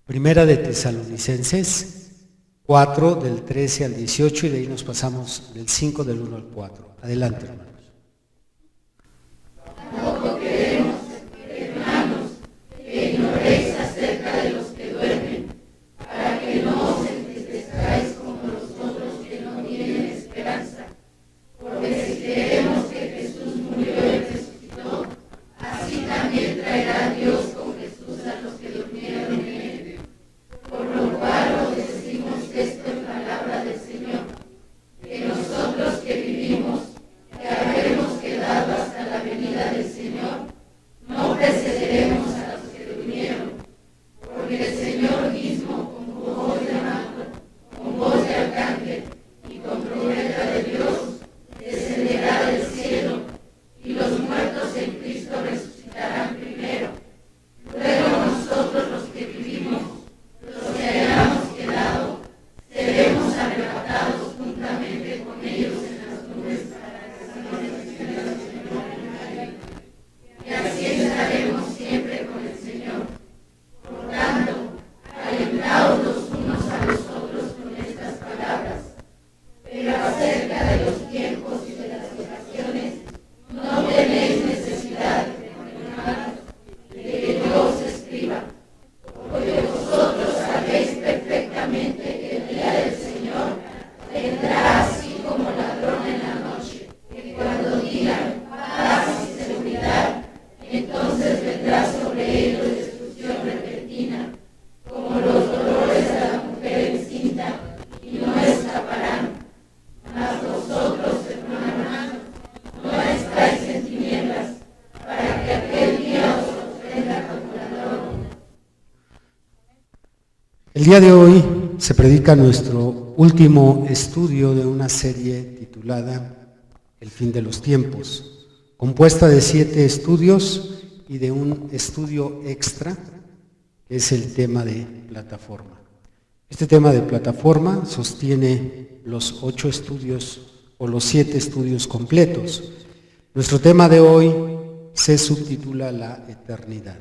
Primera de Tesalonicenses 4, del 13 al 18, y de ahí nos pasamos del 5, del 1 al 4. Adelante, hermanos. Tampoco queremos, hermanos, que ignoréis acerca de los que duermen, para que no os entristezcáis como los otros que no tienen esperanza. Porque si creemos que Jesús murió y resucitó, así también traerá Dios con Jesús a los que durmieron en él. Por lo cual os decimos esto en palabra del Señor, que nosotros que vivimos, que habremos quedado hasta la venida del Señor, no precederemos a los que durmieron, porque el Señor mismo, con voz de mando, con voz de arcángel y con trompeta de Dios, descenderá del cielo, y los muertos en Cristo resucitarán primero. Luego nosotros los que vivimos, los que hayamos quedado, seremos arrebatados juntamente con ellos en las nubes para recibir el Señor en el aire. Y así estaremos siempre con el Señor. Por tanto, alentaos los unos a los otros con estas palabras. Pero acerca de los tiempos y de las ocasiones, no tenéis necesidad, hermanos, de que yo os escriba, porque vosotros sabéis perfectamente que el día del Señor vendrá así como ladrón en la noche, que cuando digan paz y seguridad, entonces vendrá sobre ellos destrucción repentina, como los dolores de la mujer encinta, y no escaparán. Mas vosotros, hermanos, no estáis en tinieblas, para que aquel día os sorprenda como ladrón. El día de hoy se predica nuestro último estudio de una serie titulada El fin de los tiempos, compuesta de 7 estudios y de un estudio extra, que es el tema de plataforma. Este tema de plataforma sostiene los 8 estudios o los 7 estudios completos. Nuestro tema de hoy se subtitula La eternidad.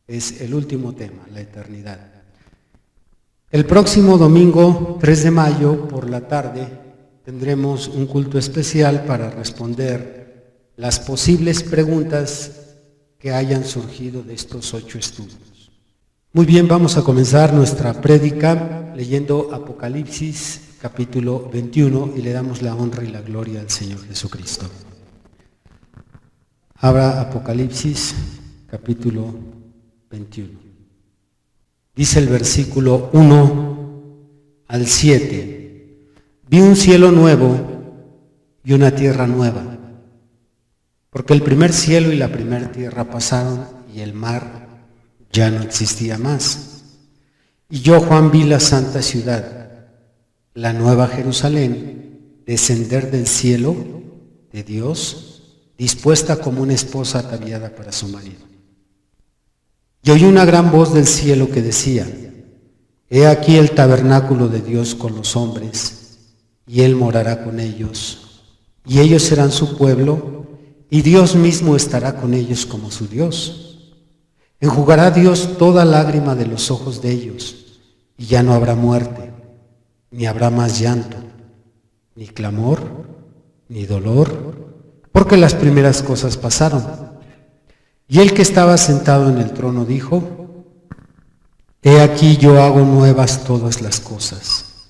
Es el último tema, la eternidad. El próximo domingo 3 de mayo por la tarde tendremos un culto especial para responder las posibles preguntas que hayan surgido de estos 8 estudios. Muy bien, vamos a comenzar nuestra prédica leyendo Apocalipsis capítulo 21 y le damos la honra y la gloria al Señor Jesucristo. Abra Apocalipsis capítulo 21. Dice el versículo 1 al 7. Vi un cielo nuevo y una tierra nueva, porque el primer cielo y la primera tierra pasaron y el mar ya no existía más. Y yo, Juan, vi la santa ciudad, la nueva Jerusalén, descender del cielo de Dios, dispuesta como una esposa ataviada para su marido. Y oí una gran voz del cielo que decía: He aquí el tabernáculo de Dios con los hombres, y Él morará con ellos, y ellos serán su pueblo, y Dios mismo estará con ellos como su Dios. Enjugará Dios toda lágrima de los ojos de ellos, y ya no habrá muerte, ni habrá más llanto, ni clamor, ni dolor, porque las primeras cosas pasaron. Y el que estaba sentado en el trono dijo: He aquí yo hago nuevas todas las cosas.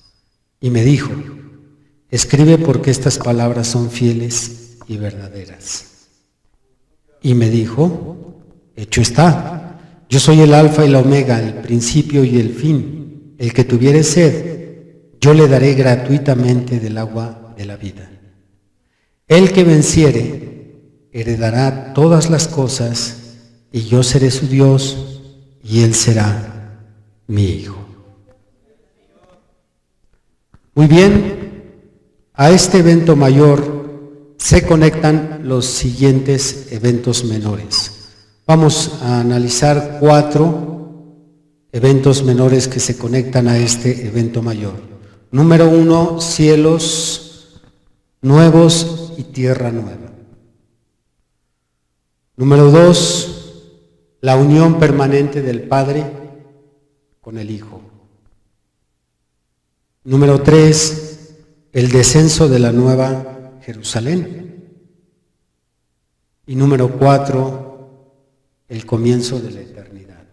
Y me dijo: Escribe, porque estas palabras son fieles y verdaderas. Y me dijo: Hecho está. Yo soy el alfa y la omega, el principio y el fin. El que tuviere sed, yo le daré gratuitamente del agua de la vida. El que venciere heredará todas las cosas, y yo seré su Dios, y él será mi hijo. Muy bien, a este evento mayor se conectan los siguientes eventos menores. Vamos a analizar 4 eventos menores que se conectan a este evento mayor. Número 1, cielos nuevos y tierra nueva. Número 2, la unión permanente del Padre con el Hijo. Número 3, el descenso de la Nueva Jerusalén. Y número 4, el comienzo de la eternidad.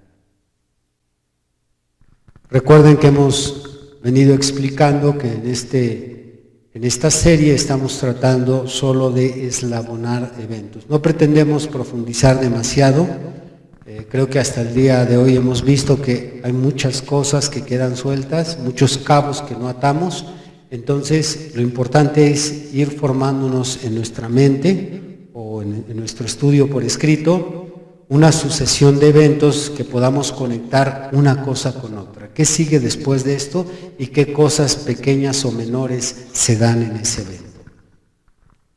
Recuerden que hemos venido explicando que en esta serie estamos tratando solo de eslabonar eventos. No pretendemos profundizar demasiado. Creo que hasta el día de hoy hemos visto que hay muchas cosas que quedan sueltas, muchos cabos que no atamos. Entonces, lo importante es ir formándonos en nuestra mente o en nuestro estudio por escrito una sucesión de eventos que podamos conectar una cosa con otra. ¿Qué sigue después de esto y qué cosas pequeñas o menores se dan en ese evento?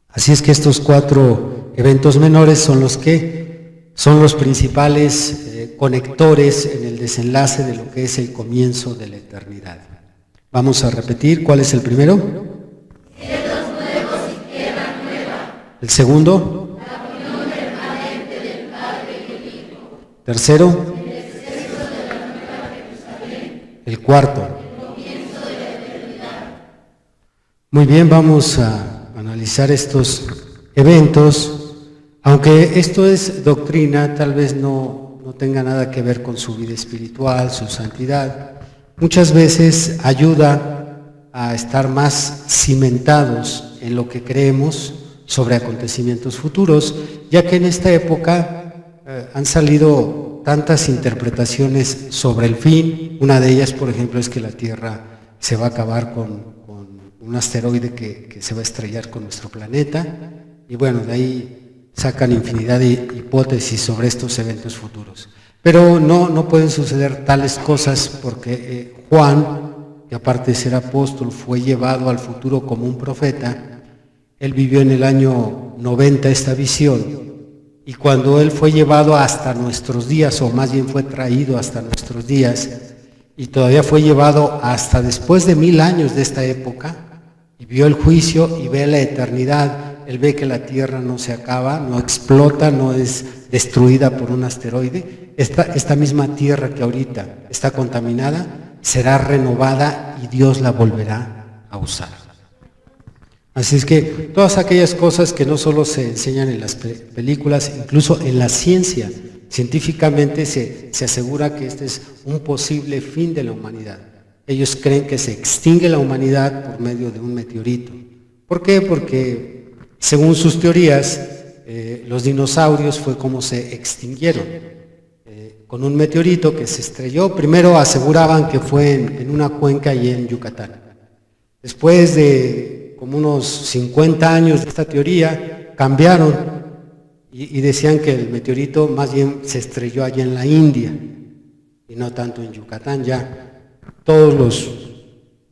Así es que estos 4 eventos menores son los principales conectores en el desenlace de lo que es el comienzo de la eternidad. Vamos a repetir, ¿cuál es el primero? Cielos nuevos y tierra nueva. El segundo. La unión permanente del Padre y el Hijo. Tercero. El descenso de la Nueva Jerusalén. El cuarto. El comienzo de la eternidad. Muy bien, vamos a analizar estos eventos. Aunque esto es doctrina, tal vez no tenga nada que ver con su vida espiritual, su santidad. Muchas veces ayuda a estar más cimentados en lo que creemos sobre acontecimientos futuros, ya que en esta época han salido tantas interpretaciones sobre el fin. Una de ellas, por ejemplo, es que la Tierra se va a acabar con un asteroide que se va a estrellar con nuestro planeta, y bueno, de ahí sacan infinidad de hipótesis sobre estos eventos futuros. Pero no pueden suceder tales cosas porque Juan, que aparte de ser apóstol, fue llevado al futuro como un profeta. Él vivió en el año 90 esta visión, y cuando él fue llevado hasta nuestros días, o más bien fue traído hasta nuestros días, y todavía fue llevado hasta después de 1000 años de esta época, y vio el juicio y ve la eternidad. Él ve que la Tierra no se acaba, no explota, no es destruida por un asteroide. Esta misma Tierra que ahorita está contaminada será renovada y Dios la volverá a usar. Así es que todas aquellas cosas que no solo se enseñan en las películas, incluso en la ciencia, científicamente se asegura que este es un posible fin de la humanidad. Ellos creen que se extingue la humanidad por medio de un meteorito. ¿Por qué? Porque según sus teorías, los dinosaurios fue como se extinguieron, con un meteorito que se estrelló. Primero aseguraban que fue en una cuenca allí en Yucatán. Después de como unos 50 años de esta teoría, cambiaron y decían que el meteorito más bien se estrelló allá en la India y no tanto en Yucatán. Ya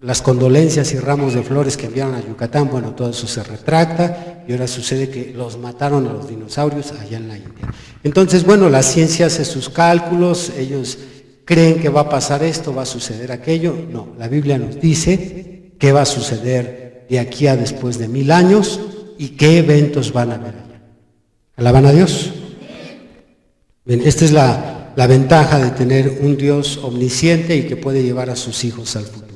las condolencias y ramos de flores que enviaron a Yucatán, bueno, todo eso se retracta y ahora sucede que los mataron a los dinosaurios allá en la India. Entonces, bueno, la ciencia hace sus cálculos, ellos creen que va a pasar esto, va a suceder aquello. No, la Biblia nos dice qué va a suceder de aquí a después de 1000 años y qué eventos van a haber allá. ¿Alaban a Dios? Bien, esta es la ventaja de tener un Dios omnisciente y que puede llevar a sus hijos al futuro.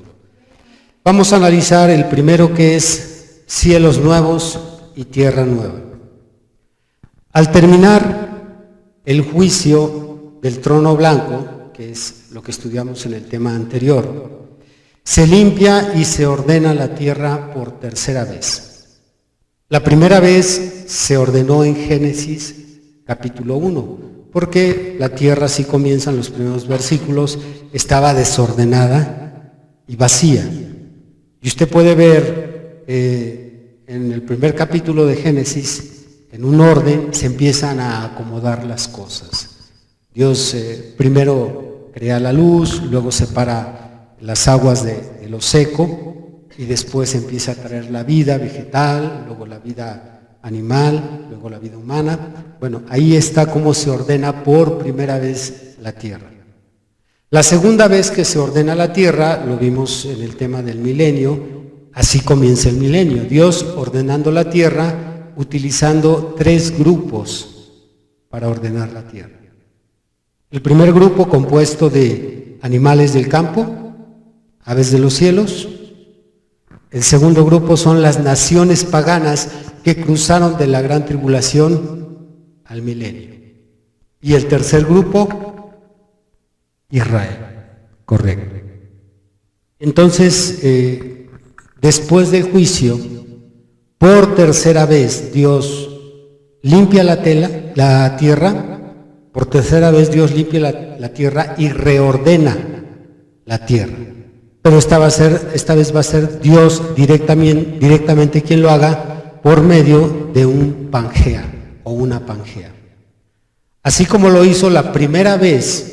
Vamos a analizar el primero, que es cielos nuevos y tierra nueva. Al terminar el juicio del trono blanco, que es lo que estudiamos en el tema anterior, se limpia y se ordena la tierra por tercera vez. La primera vez se ordenó en Génesis capítulo 1, porque la tierra, así comienzan los primeros versículos, estaba desordenada y vacía. Y usted puede ver en el primer capítulo de Génesis, en un orden, se empiezan a acomodar las cosas. Dios primero crea la luz, luego separa las aguas de lo seco, y después empieza a traer la vida vegetal, luego la vida animal, luego la vida humana. Bueno, ahí está cómo se ordena por primera vez la tierra. La segunda vez que se ordena la tierra, lo vimos en el tema del milenio, así comienza el milenio. Dios ordenando la tierra, utilizando 3 grupos para ordenar la tierra. El primer grupo, compuesto de animales del campo, aves de los cielos. El segundo grupo son las naciones paganas que cruzaron de la gran tribulación al milenio. Y el tercer grupo, Israel. Correcto. Entonces, después del juicio, por tercera vez Dios limpia la tierra, por tercera vez Dios limpia la tierra y reordena la tierra. Pero esta vez va a ser Dios directamente quien lo haga por medio de un Pangea o una Pangea. Así como lo hizo la primera vez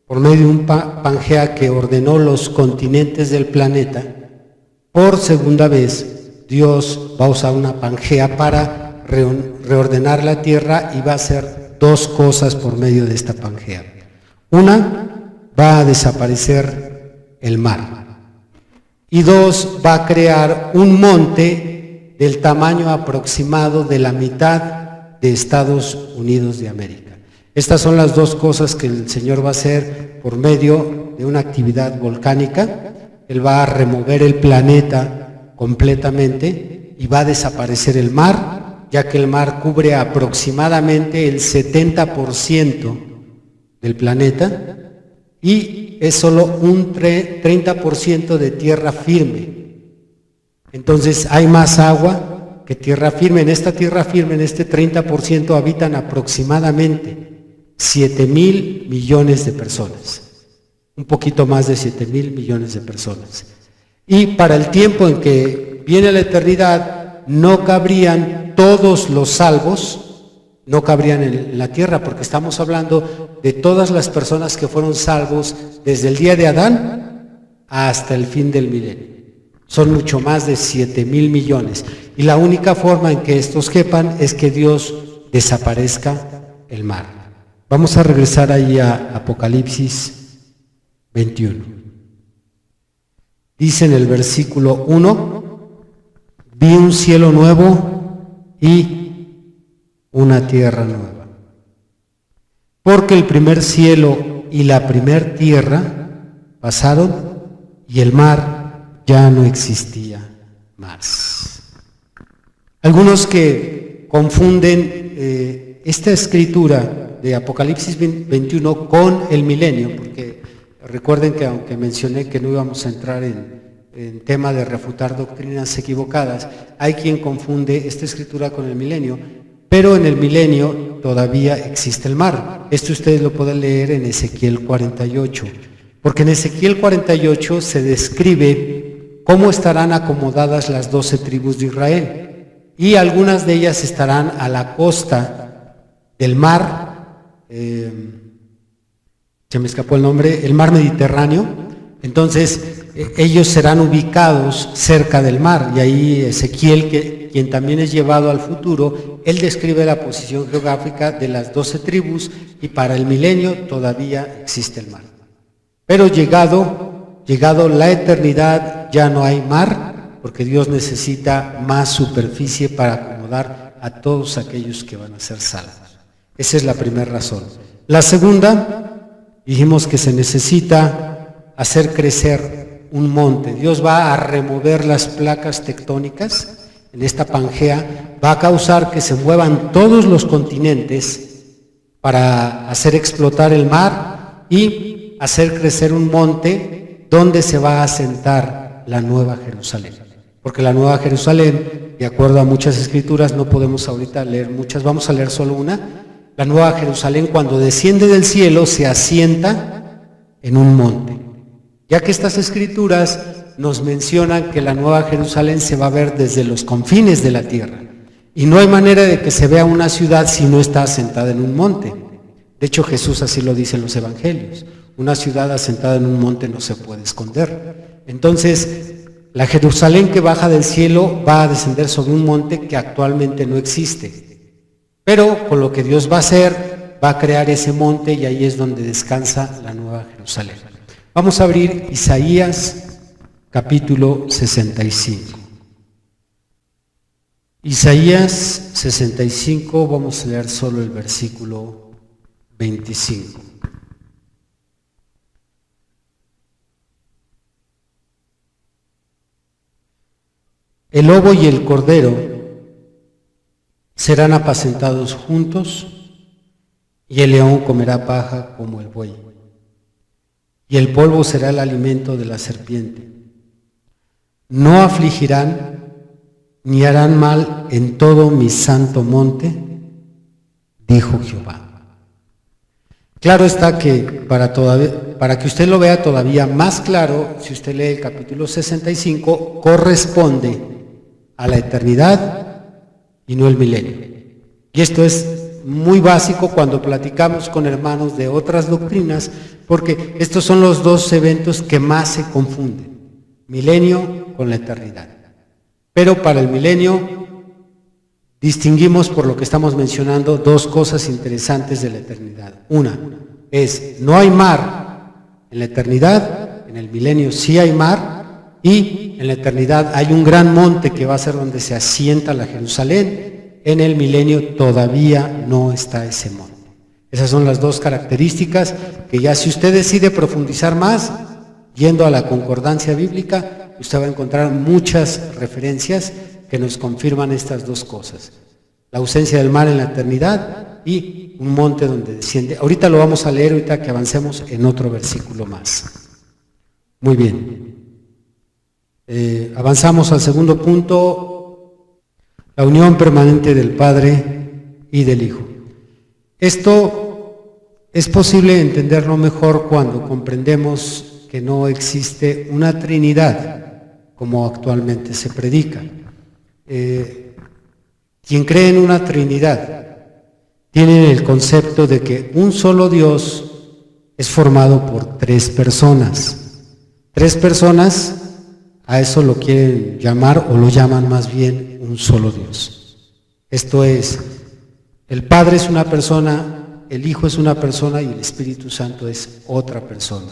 por medio de un Pangea que ordenó los continentes del planeta, por segunda vez Dios va a usar una Pangea para reordenar la tierra y va a hacer dos cosas por medio de esta Pangea. Una, va a desaparecer el mar. Y dos, va a crear un monte del tamaño aproximado de la mitad de Estados Unidos de América. Estas son las dos cosas que el Señor va a hacer por medio de una actividad volcánica. Él va a remover el planeta completamente y va a desaparecer el mar, ya que el mar cubre aproximadamente el 70% del planeta y es solo un 30% de tierra firme. Entonces hay más agua que tierra firme. En esta tierra firme, en este 30%, habitan aproximadamente 7,000 millones de personas, un poquito más de 7,000 millones de personas. Y para el tiempo en que viene la eternidad, no cabrían todos los salvos, no cabrían en la tierra, porque estamos hablando de todas las personas que fueron salvos desde el día de Adán hasta el fin del milenio. Son mucho más de 7,000 millones. Y la única forma en que estos quepan es que Dios desaparezca el mar. Vamos a regresar ahí a Apocalipsis 21. Dice en el versículo 1, vi un cielo nuevo y una tierra nueva. Porque el primer cielo y la primer tierra pasaron y el mar ya no existía más. Algunos que confunden esta escritura de Apocalipsis 21 con el milenio, porque recuerden que aunque mencioné que no íbamos a entrar en tema de refutar doctrinas equivocadas, hay quien confunde esta escritura con el milenio, pero en el milenio todavía existe el mar. Esto ustedes lo pueden leer en Ezequiel 48, porque en Ezequiel 48 se describe cómo estarán acomodadas las 12 tribus de Israel, y algunas de ellas estarán a la costa del mar, se me escapó el nombre, el mar Mediterráneo. Entonces ellos serán ubicados cerca del mar, y ahí Ezequiel, quien también es llevado al futuro, él describe la posición geográfica de las 12 tribus, y para el milenio todavía existe el mar. Pero llegado la eternidad ya no hay mar, porque Dios necesita más superficie para acomodar a todos aquellos que van a ser salvos. Esa es la primera razón. La segunda, dijimos que se necesita hacer crecer un monte. Dios va a remover las placas tectónicas en esta Pangea, va a causar que se muevan todos los continentes para hacer explotar el mar y hacer crecer un monte donde se va a asentar la Nueva Jerusalén. Porque la Nueva Jerusalén, de acuerdo a muchas escrituras, no podemos ahorita leer muchas, vamos a leer solo una. La Nueva Jerusalén, cuando desciende del cielo, se asienta en un monte. Ya que estas escrituras nos mencionan que la Nueva Jerusalén se va a ver desde los confines de la tierra. Y no hay manera de que se vea una ciudad si no está asentada en un monte. De hecho, Jesús así lo dice en los evangelios. Una ciudad asentada en un monte no se puede esconder. Entonces, la Jerusalén que baja del cielo va a descender sobre un monte que actualmente no existe. Pero con lo que Dios va a hacer, va a crear ese monte, y ahí es donde descansa la Nueva Jerusalén. Vamos a abrir Isaías capítulo 65. Isaías 65, vamos a leer solo el versículo 25. El lobo y el cordero serán apacentados juntos, y el león comerá paja como el buey, y el polvo será el alimento de la serpiente. No afligirán ni harán mal en todo mi santo monte, dijo Jehová. Claro está que para que usted lo vea todavía más claro, si usted lee el capítulo 65, corresponde a la eternidad y no el milenio. Y esto es muy básico cuando platicamos con hermanos de otras doctrinas, porque estos son los dos eventos que más se confunden, milenio con la eternidad. Pero para el milenio distinguimos, por lo que estamos mencionando, dos cosas interesantes de la eternidad. Una es, no hay mar en la eternidad, en el milenio sí hay mar, y en la eternidad hay un gran monte que va a ser donde se asienta la Jerusalén. En el milenio todavía no está ese monte. Esas son las dos características que ya si usted decide profundizar más, yendo a la concordancia bíblica, usted va a encontrar muchas referencias que nos confirman estas dos cosas. La ausencia del mar en la eternidad y un monte donde desciende. Ahorita lo vamos a leer, ahorita que avancemos en otro versículo más. Muy bien. Avanzamos al segundo punto. La unión permanente del Padre y del Hijo. Esto es posible entenderlo mejor cuando comprendemos que no existe una Trinidad como actualmente se predica. Quien cree en una Trinidad tiene el concepto de que un solo Dios es formado por tres personas. Tres personas, a eso lo quieren llamar o lo llaman más bien un solo Dios. Esto es, el Padre es una persona, el Hijo es una persona y el Espíritu Santo es otra persona.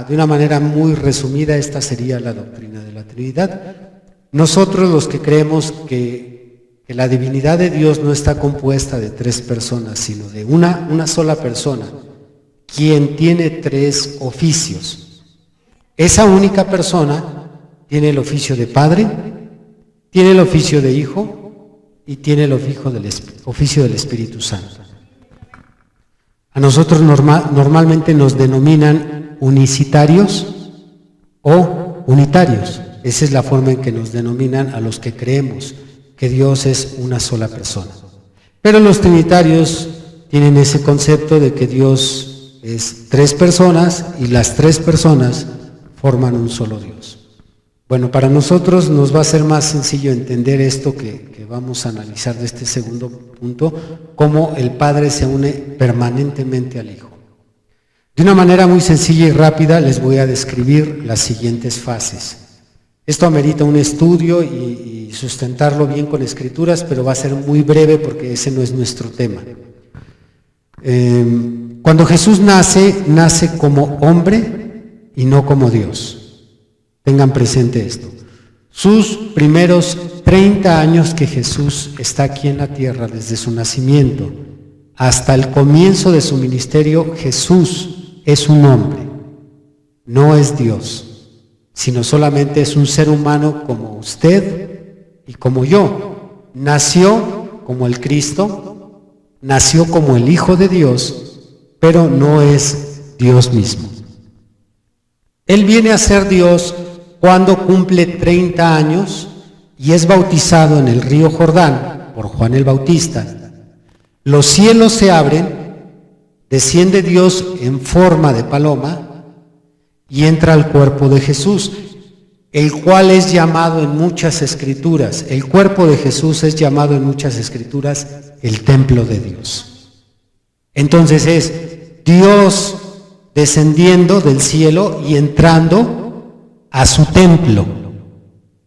De una manera muy resumida, esta sería la doctrina de la Trinidad. Nosotros los que creemos que la divinidad de Dios no está compuesta de tres personas, sino de una sola persona, quien tiene tres oficios. Esa única persona tiene el oficio de Padre, tiene el oficio de Hijo y tiene el oficio del Espíritu Santo. A nosotros normalmente nos denominan unicitarios o unitarios. Esa es la forma en que nos denominan a los que creemos que Dios es una sola persona. Pero los trinitarios tienen ese concepto de que Dios es tres personas y las tres personas forman un solo Dios. Bueno, para nosotros nos va a ser más sencillo entender esto que vamos a analizar de este segundo punto, cómo el Padre se une permanentemente al Hijo. De una manera muy sencilla y rápida les voy a describir las siguientes fases. Esto amerita un estudio y sustentarlo bien con escrituras, pero va a ser muy breve porque ese no es nuestro tema. Cuando Jesús nace como hombre y no como Dios. Tengan presente esto. Sus primeros 30 años que Jesús está aquí en la tierra, desde su nacimiento hasta el comienzo de su ministerio, Jesús es un hombre, no es Dios, sino solamente es un ser humano como usted y como yo. Nació como el Cristo, nació como el Hijo de Dios, pero no es Dios mismo. Él viene a ser Dios cuando cumple 30 años y es bautizado en el río Jordán por Juan el Bautista. Los cielos se abren, desciende Dios en forma de paloma y entra al cuerpo de Jesús, el cual es llamado en muchas escrituras, el cuerpo de Jesús es llamado en muchas escrituras el templo de Dios. Entonces es Dios descendiendo del cielo y entrando a su templo,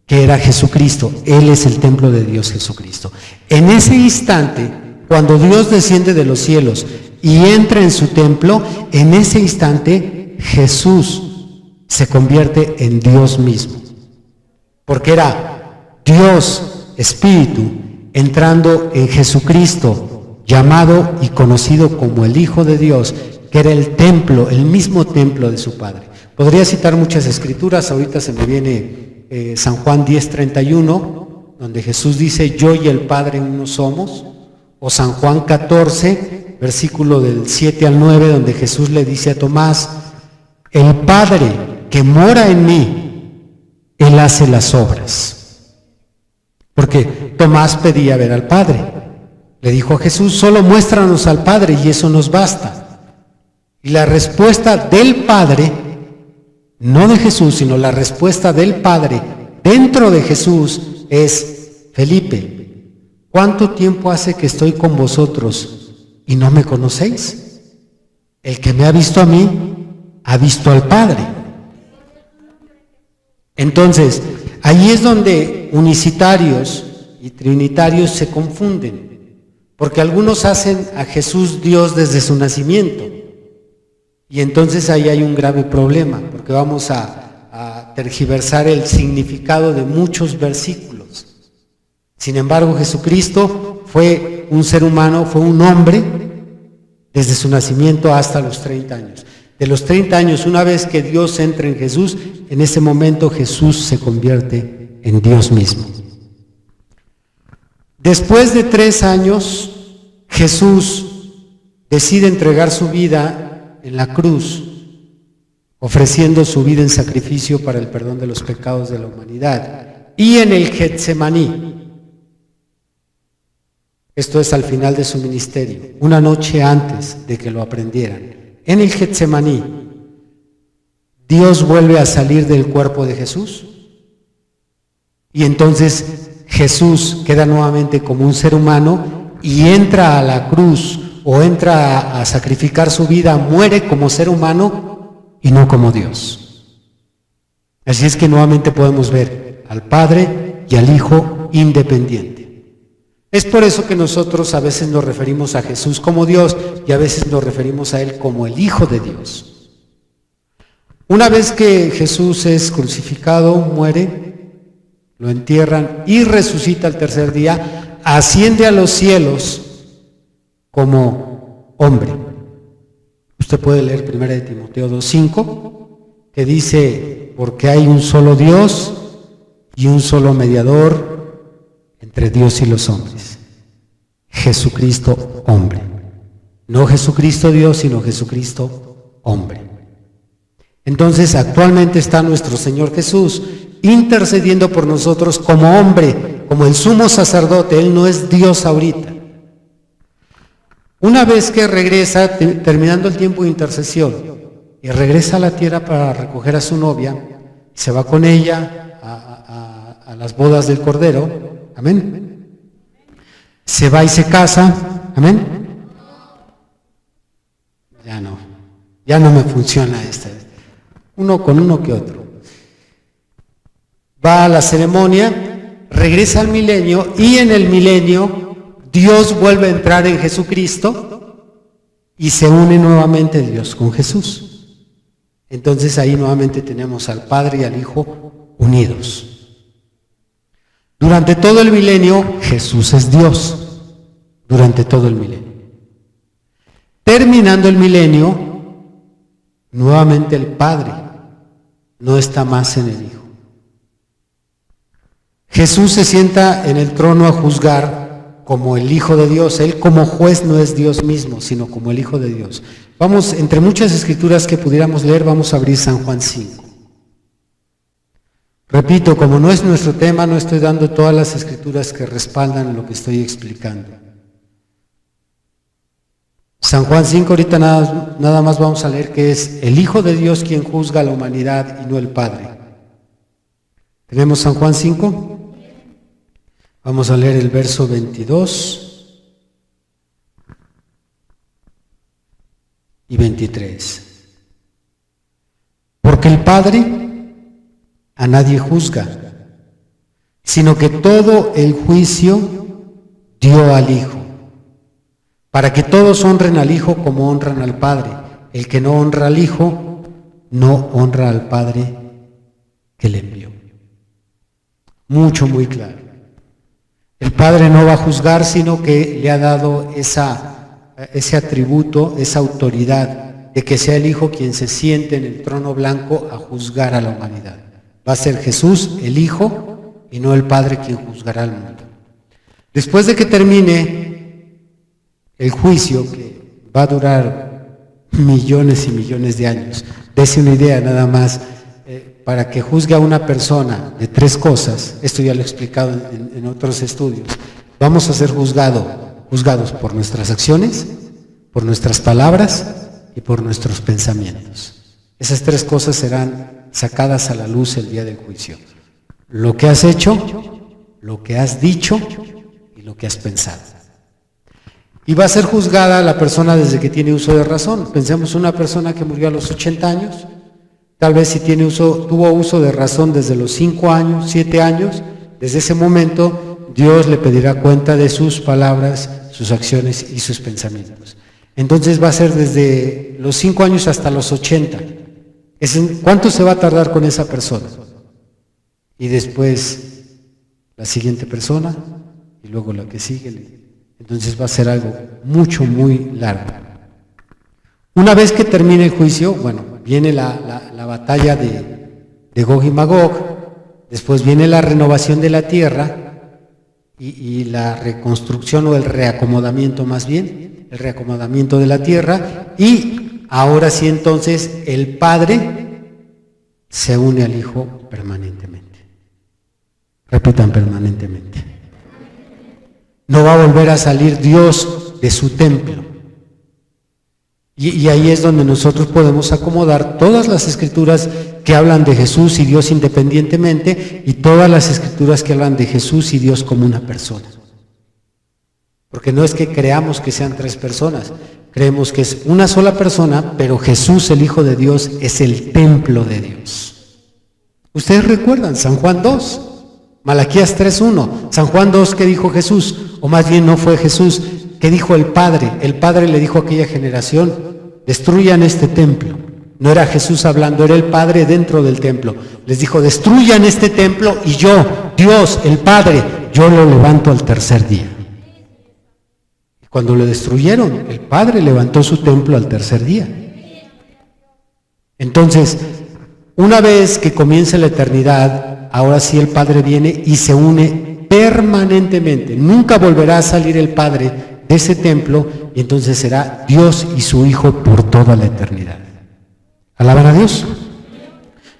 que era Jesucristo. Él es el templo de Dios Jesucristo. En ese instante, cuando Dios desciende de los cielos y entra en su templo, en ese instante Jesús se convierte en Dios mismo, porque era Dios Espíritu entrando en Jesucristo, llamado y conocido como el Hijo de Dios, que era el templo, el mismo templo de su Padre. Podría citar muchas escrituras, ahorita se me viene San Juan 10:31, donde Jesús dice, yo y el Padre uno somos, o San Juan 14, versículo del 7 al 9, donde Jesús le dice a Tomás, el Padre que mora en mí, Él hace las obras. Porque Tomás pedía ver al Padre. Le dijo a Jesús, solo muéstranos al Padre y eso nos basta. Y la respuesta del Padre, no de Jesús, sino la respuesta del Padre dentro de Jesús es, Felipe, ¿cuánto tiempo hace que estoy con vosotros y no me conocéis? El que me ha visto a mí, ha visto al Padre. Entonces, ahí es donde unicitarios y trinitarios se confunden, porque algunos hacen a Jesús Dios desde su nacimiento, y entonces ahí hay un grave problema, porque vamos a tergiversar el significado de muchos versículos. Sin embargo, Jesucristo fue un ser humano, fue un hombre desde su nacimiento hasta los 30 años. De los 30 años, una vez que Dios entra en Jesús, en ese momento Jesús se convierte en Dios mismo. Después de 3 años, Jesús decide entregar su vida en la cruz, ofreciendo su vida en sacrificio para el perdón de los pecados de la humanidad. Y en el Getsemaní, esto es al final de su ministerio, una noche antes de que lo aprendieran, en el Getsemaní, Dios vuelve a salir del cuerpo de Jesús y entonces Jesús queda nuevamente como un ser humano y entra a la cruz o entra a sacrificar su vida, muere como ser humano y no como Dios. Así es que nuevamente podemos ver al Padre y al Hijo independiente. Es por eso que nosotros a veces nos referimos a Jesús como Dios y a veces nos referimos a Él como el Hijo de Dios. Una vez que Jesús es crucificado, muere, lo entierran y resucita al tercer día, asciende a los cielos como hombre. Usted puede leer 1 de Timoteo 2:5, que dice, porque hay un solo Dios y un solo mediador entre Dios y los hombres, Jesucristo hombre. No Jesucristo Dios, sino Jesucristo hombre. Entonces actualmente está nuestro Señor Jesús intercediendo por nosotros como hombre, como el sumo sacerdote. Él no es Dios ahorita. Una vez que regresa, terminando el tiempo de intercesión, y regresa a la tierra para recoger a su novia, se va con ella a las bodas del Cordero. Amén. Se va y se casa. Amén. Ya no me funciona esta. Uno con uno que otro. Va a la ceremonia, regresa al milenio y en el milenio Dios vuelve a entrar en Jesucristo y se une nuevamente Dios con Jesús. Entonces ahí nuevamente tenemos al Padre y al Hijo unidos. Durante todo el milenio, Jesús es Dios, durante todo el milenio. Terminando el milenio, nuevamente el Padre no está más en el Hijo. Jesús se sienta en el trono a juzgar como el Hijo de Dios. Él como juez no es Dios mismo, sino como el Hijo de Dios. Vamos, entre muchas escrituras que pudiéramos leer, vamos a abrir San Juan 5. Repito, como no es nuestro tema, no estoy dando todas las escrituras que respaldan lo que estoy explicando. San Juan 5, ahorita nada más vamos a leer que es el Hijo de Dios quien juzga a la humanidad y no el Padre. ¿Tenemos San Juan 5? Vamos a leer el verso 22 y 23. Porque el Padre a nadie juzga, sino que todo el juicio dio al Hijo, para que todos honren al Hijo como honran al Padre. El que no honra al Hijo, no honra al Padre que le envió. Muy claro. El Padre no va a juzgar, sino que le ha dado ese atributo, esa autoridad de que sea el Hijo quien se siente en el trono blanco a juzgar a la humanidad. Va a ser Jesús, el Hijo, y no el Padre quien juzgará al mundo. Después de que termine el juicio, que va a durar millones y millones de años, dése una idea nada más, para que juzgue a una persona de 3 cosas, esto ya lo he explicado en otros estudios, vamos a ser juzgados por nuestras acciones, por nuestras palabras y por nuestros pensamientos. Esas 3 cosas serán sacadas a la luz el día del juicio. Lo que has hecho, lo que has dicho y lo que has pensado. Y va a ser juzgada la persona desde que tiene uso de razón. Pensemos una persona que murió a los 80 años, tal vez si tuvo uso de razón desde los 5 años, 7 años, desde ese momento Dios le pedirá cuenta de sus palabras, sus acciones y sus pensamientos. Entonces va a ser desde los 5 años hasta los 80. ¿Cuánto se va a tardar con esa persona? Y después la siguiente persona y luego la que sigue. Entonces va a ser algo muy largo. Una vez que termine el juicio, bueno, viene la batalla de Gog y Magog, después viene la renovación de la tierra y la reconstrucción o el reacomodamiento más bien, el reacomodamiento de la tierra, y ahora sí entonces el Padre se une al Hijo permanentemente. Repitan, permanentemente. No va a volver a salir Dios de su templo. Y ahí es donde nosotros podemos acomodar todas las escrituras que hablan de Jesús y Dios independientemente, y todas las escrituras que hablan de Jesús y Dios como una persona. Porque no es que creamos que sean 3 personas, creemos que es una sola persona, pero Jesús, el Hijo de Dios, es el templo de Dios. Ustedes recuerdan San Juan 2, Malaquías 3:1, San Juan 2, ¿qué dijo Jesús? O más bien no fue Jesús, ¿qué dijo el Padre? El Padre le dijo a aquella generación: destruyan este templo. No era Jesús hablando, era el Padre dentro del templo. Les dijo: destruyan este templo y yo, Dios, el Padre, yo lo levanto al tercer día. Y cuando lo destruyeron, el Padre levantó su templo al tercer día. Entonces, una vez que comience la eternidad, ahora sí el Padre viene y se une permanentemente. Nunca volverá a salir el Padre de ese templo, y entonces será Dios y su Hijo por toda la eternidad. ¿Alaban a Dios?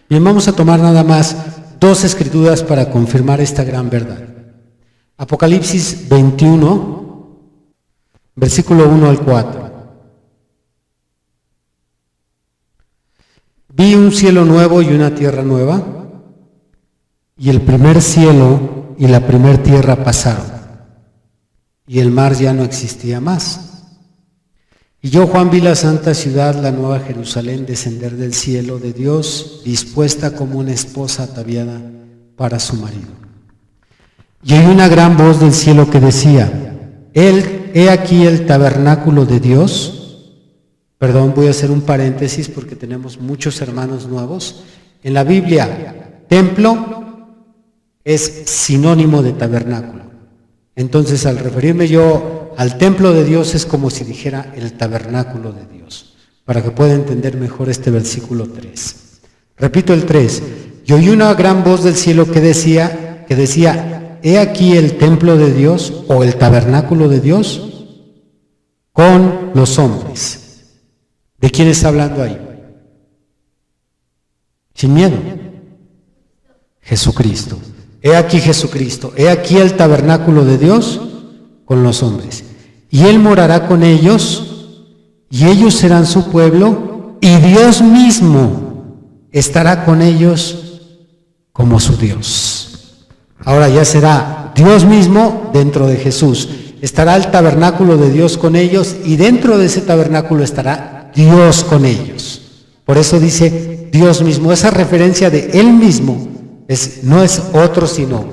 Bien, vamos a tomar nada más 2 escrituras para confirmar esta gran verdad. Apocalipsis 21, versículo 1 al 4. Vi un cielo nuevo y una tierra nueva, y el primer cielo y la primer tierra pasaron, y el mar ya no existía más. Y yo, Juan, vi la santa ciudad, la nueva Jerusalén, descender del cielo de Dios, dispuesta como una esposa ataviada para su marido. Y oí una gran voz del cielo que decía: he aquí el tabernáculo de Dios. Perdón, voy a hacer un paréntesis porque tenemos muchos hermanos nuevos. En la Biblia, templo es sinónimo de tabernáculo. Entonces, al referirme yo al templo de Dios, es como si dijera el tabernáculo de Dios, para que pueda entender mejor este versículo 3. Repito el 3. Y oí una gran voz del cielo que decía, he aquí el templo de Dios, o el tabernáculo de Dios, con los hombres. ¿De quién está hablando ahí? Sin miedo. Jesucristo. He aquí Jesucristo, he aquí el tabernáculo de Dios con los hombres. Y Él morará con ellos, y ellos serán su pueblo, y Dios mismo estará con ellos como su Dios. Ahora ya será Dios mismo dentro de Jesús. Estará el tabernáculo de Dios con ellos, y dentro de ese tabernáculo estará Dios con ellos. Por eso dice Dios mismo. Esa referencia de Él mismo no es otro sino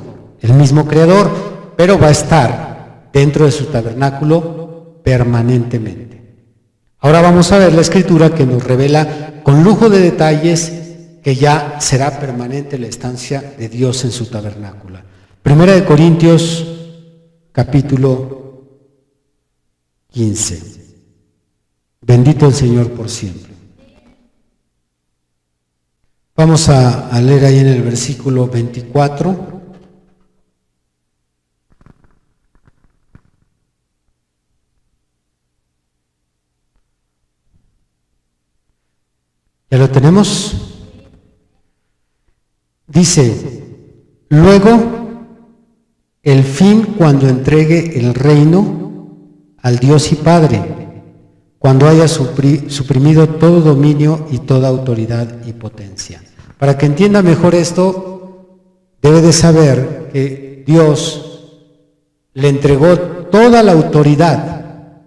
el mismo Creador, pero va a estar dentro de su tabernáculo permanentemente. Ahora vamos a ver la escritura que nos revela con lujo de detalles que ya será permanente la estancia de Dios en su tabernáculo. Primera de Corintios, capítulo 15. Bendito el Señor por siempre. Vamos a leer ahí en el versículo 24. ¿Ya lo tenemos? Dice, luego, el fin cuando entregue el reino al Dios y Padre, cuando haya suprimido todo dominio y toda autoridad y potencia. Para que entienda mejor esto, debe de saber que Dios le entregó toda la autoridad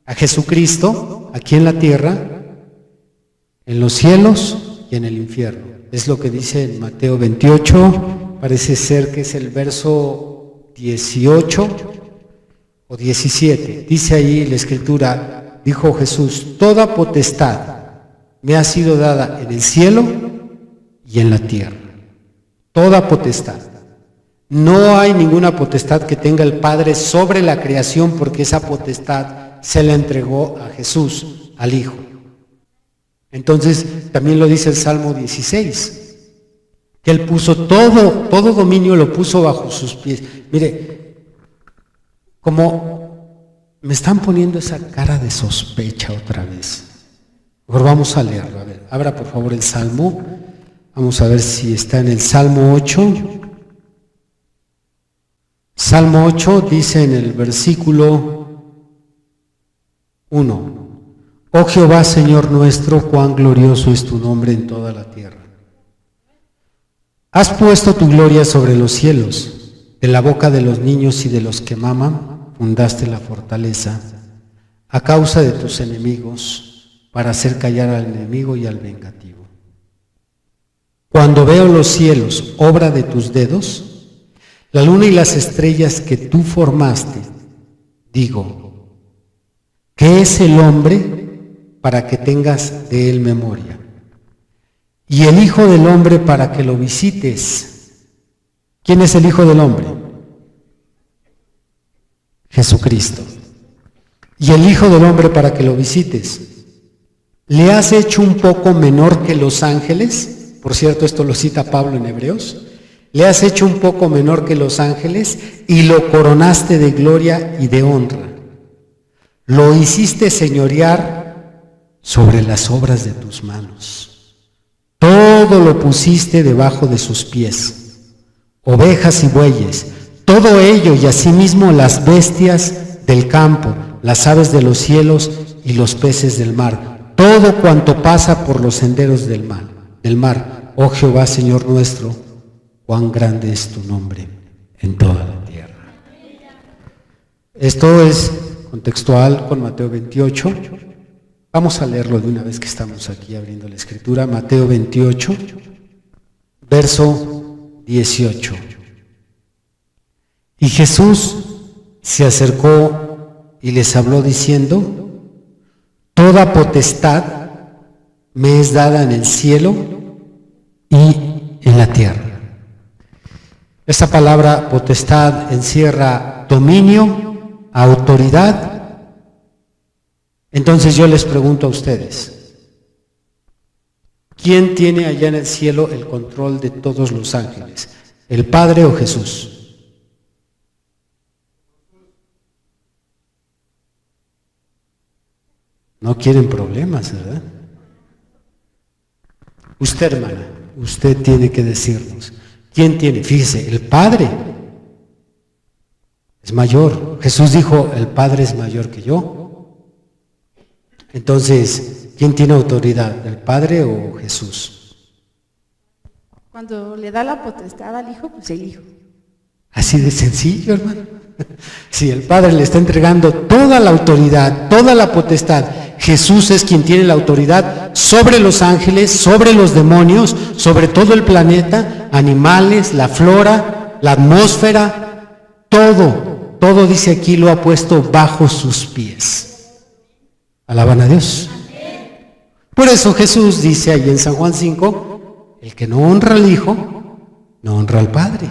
a Jesucristo aquí en la tierra, en los cielos y en el infierno. Es lo que dice en Mateo 28, parece ser que es el verso 18 o 17. Dice ahí la Escritura, dijo Jesús, toda potestad me ha sido dada en el cielo y en la tierra. Toda potestad. No hay ninguna potestad que tenga el Padre sobre la creación, porque esa potestad se la entregó a Jesús, al Hijo. Entonces, también lo dice el Salmo 16, que Él puso todo dominio lo puso bajo sus pies. Mire, como me están poniendo esa cara de sospecha otra vez. Ahora vamos a leerlo. A ver, abra por favor el Salmo. Vamos a ver si está en el Salmo 8. Salmo 8 dice en el versículo 1. Oh Jehová, Señor nuestro, cuán glorioso es tu nombre en toda la tierra. Has puesto tu gloria sobre los cielos, de la boca de los niños y de los que maman, fundaste la fortaleza, a causa de tus enemigos, para hacer callar al enemigo y al vengativo. Cuando veo los cielos, obra de tus dedos, la luna y las estrellas que tú formaste, digo, ¿qué es el hombre para que tengas de él memoria? Y el Hijo del Hombre para que lo visites. ¿Quién es el Hijo del Hombre? Jesucristo. Y el Hijo del Hombre para que lo visites. ¿Le has hecho un poco menor que los ángeles? Por cierto, esto lo cita Pablo en Hebreos. Le has hecho un poco menor que los ángeles y lo coronaste de gloria y de honra. Lo hiciste señorear sobre las obras de tus manos. Todo lo pusiste debajo de sus pies, ovejas y bueyes, todo ello y asimismo las bestias del campo, las aves de los cielos y los peces del mar, todo cuanto pasa por los senderos del mar. Oh Jehová, Señor nuestro, cuán grande es tu nombre en toda la tierra. Esto es contextual con Mateo 28. Vamos a leerlo de una vez que estamos aquí abriendo la Escritura. Mateo 28, verso 18. Y Jesús se acercó y les habló diciendo, toda potestad me es dada en el cielo y en la tierra. Esta palabra potestad encierra dominio, autoridad. Entonces yo les pregunto a ustedes, ¿quién tiene allá en el cielo el control de todos los ángeles? ¿El Padre o Jesús? No quieren problemas, ¿verdad? Usted, hermana, usted tiene que decirnos, ¿quién tiene? Fíjese, el Padre es mayor. Jesús dijo, el Padre es mayor que yo. Entonces, ¿quién tiene autoridad? ¿El Padre o Jesús? Cuando le da la potestad al Hijo, pues el Hijo. Así de sencillo, hermano. Si el Padre le está entregando toda la autoridad, toda la potestad, Jesús es quien tiene la autoridad sobre los ángeles, sobre los demonios, sobre todo el planeta, animales, la flora, la atmósfera, todo dice aquí lo ha puesto bajo sus pies. Alaban a Dios. Por eso Jesús dice ahí en San Juan 5, el que no honra al Hijo, no honra al Padre.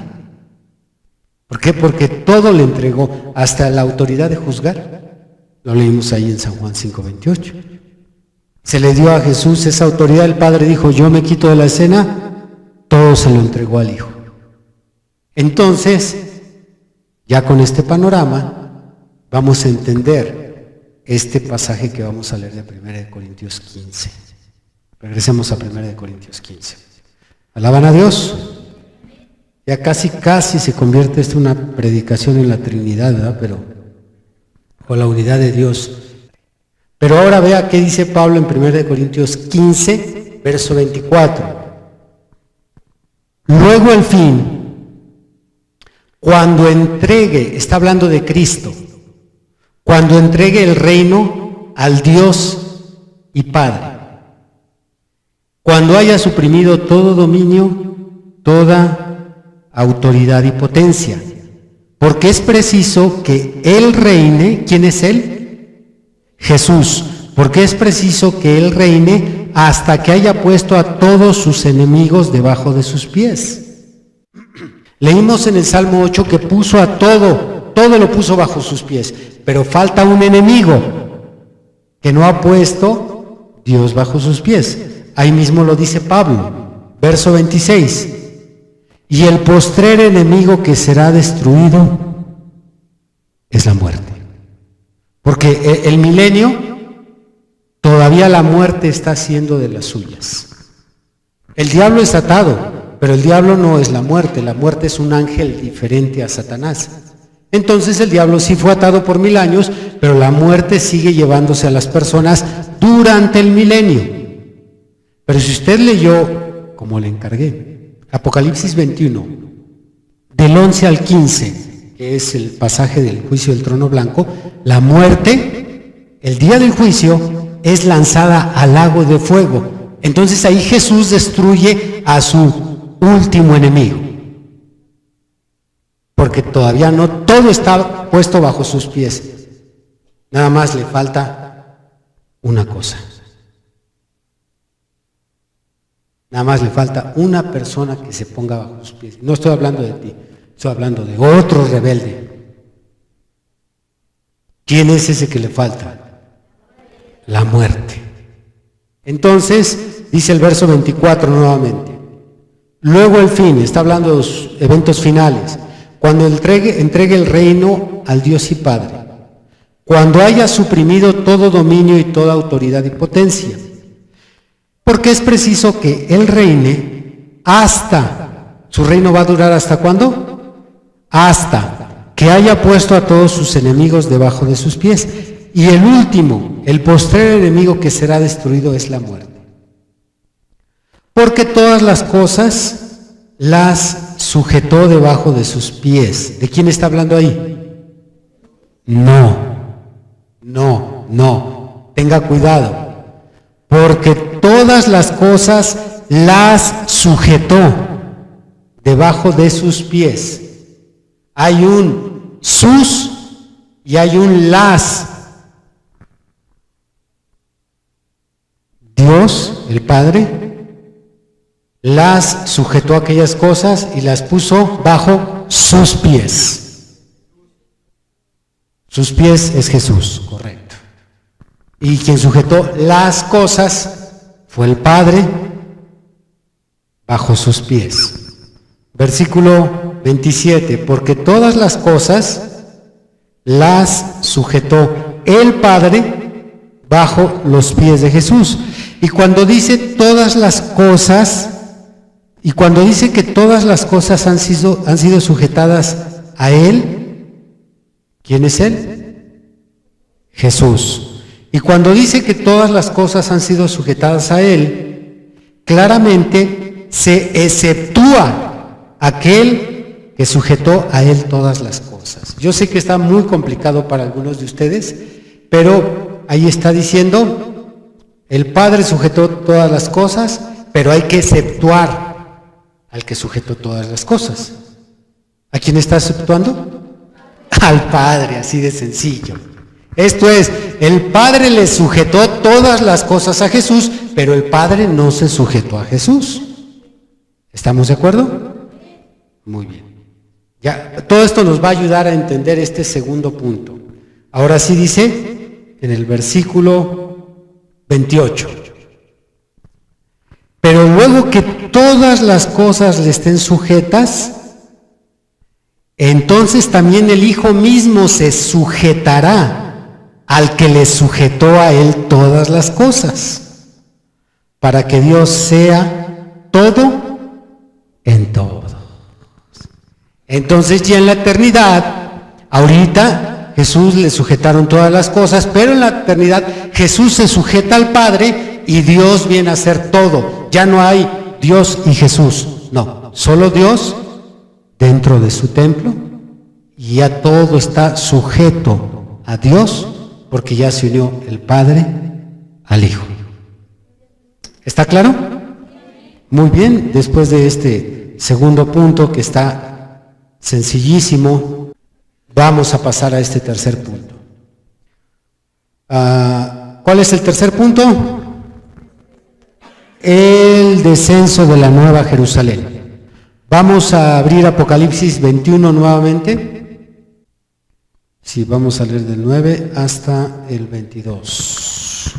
¿Por qué? Porque todo le entregó, hasta la autoridad de juzgar. Lo leímos ahí en San Juan 5:28. Se le dio a Jesús esa autoridad. El Padre dijo, yo me quito de la escena, todo se lo entregó al Hijo. Entonces, ya con este panorama, vamos a entender este pasaje que vamos a leer de 1 Corintios 15. Regresemos a 1 Corintios 15. ¿Alaban a Dios? Ya casi se convierte esto en una predicación en la Trinidad, ¿verdad? Pero, o la unidad de Dios. Pero ahora vea qué dice Pablo en 1 Corintios 15, verso 24. Luego el fin, cuando entregue, está hablando de Cristo, cuando entregue el reino al Dios y Padre, cuando haya suprimido todo dominio, toda autoridad y potencia, porque es preciso que Él reine. ¿Quién es Él? Jesús. Porque es preciso que Él reine hasta que haya puesto a todos sus enemigos debajo de sus pies. Leímos en el Salmo 8 que puso a todo lo puso bajo sus pies, pero falta un enemigo que no ha puesto Dios bajo sus pies. Ahí mismo lo dice Pablo, verso 26. Y el postrer enemigo que será destruido es la muerte. Porque el milenio, todavía la muerte está haciendo de las suyas. El diablo es atado, pero el diablo no es la muerte es un ángel diferente a Satanás. Entonces el diablo sí fue atado por 1000 años, pero la muerte sigue llevándose a las personas durante el milenio. Pero si usted leyó, como le encargué, Apocalipsis 21, del 11 al 15, que es el pasaje del juicio del trono blanco, la muerte, el día del juicio, es lanzada al lago de fuego. Entonces ahí Jesús destruye a su último enemigo. Porque todavía no todo está puesto bajo sus pies. Nada más le falta una cosa. Nada más le falta una persona que se ponga bajo sus pies. No estoy hablando de ti, estoy hablando de otro rebelde. ¿Quién es ese que le falta? La muerte. Entonces, dice el verso 24 nuevamente. Luego el fin, está hablando de los eventos finales. Cuando entregue el reino al Dios y Padre. Cuando haya suprimido todo dominio y toda autoridad y potencia. Porque es preciso que Él reine hasta, ¿su reino va a durar hasta cuándo? Hasta que haya puesto a todos sus enemigos debajo de sus pies. Y el último, el postrer enemigo que será destruido es la muerte. Porque todas las cosas las sujetó debajo de sus pies. ¿De quién está hablando ahí? No. Tenga cuidado. Porque todas las cosas las sujetó debajo de sus pies. Hay un sus y hay un las. Dios, el Padre, las sujetó aquellas cosas y las puso bajo sus pies. Sus pies es Jesús, correcto. Y quien sujetó las cosas fue el Padre bajo sus pies. Versículo 27, porque todas las cosas las sujetó el Padre bajo los pies de Jesús. Y cuando dice todas las cosas, y cuando dice que todas las cosas han sido sujetadas a Él, ¿quién es Él? Jesús. Y cuando dice que todas las cosas han sido sujetadas a Él, claramente se exceptúa aquel que sujetó a Él todas las cosas. Yo sé que está muy complicado para algunos de ustedes, pero ahí está diciendo, el Padre sujetó todas las cosas, pero hay que exceptuar al que sujetó todas las cosas. ¿A quién está exceptuando? Al Padre, así de sencillo. Esto es, el Padre le sujetó todas las cosas a Jesús, pero el Padre no se sujetó a Jesús. ¿Estamos de acuerdo? Muy bien. Ya, todo esto nos va a ayudar a entender este segundo punto. Ahora sí dice, en el versículo 28. Pero luego que todas las cosas le estén sujetas, entonces también el Hijo mismo se sujetará al que le sujetó a él todas las cosas, para que Dios sea todo en todos. Entonces ya en la eternidad, ahorita Jesús le sujetaron todas las cosas, pero en la eternidad Jesús se sujeta al Padre y Dios viene a ser todo. Ya no hay Dios y Jesús, no, solo Dios dentro de su templo, y ya todo está sujeto a Dios, porque ya se unió el Padre al Hijo. ¿Está claro? Muy bien, después de este segundo punto que está sencillísimo, vamos a pasar a este tercer punto. ¿Cuál es el tercer punto? El descenso de la Nueva Jerusalén. Vamos a abrir Apocalipsis 21 nuevamente. Sí, vamos a leer del 9 hasta el 22.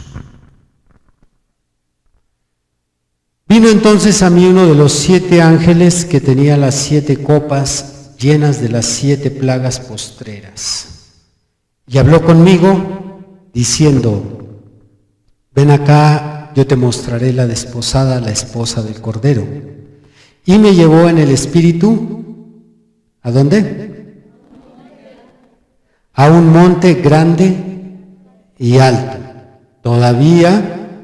Vino entonces a mí uno de los 7 ángeles que tenía las 7 copas llenas de las 7 plagas postreras. Y habló conmigo diciendo: ven acá, yo te mostraré la desposada, la esposa del Cordero. Y me llevó en el espíritu, ¿a dónde? A un monte grande y alto. Todavía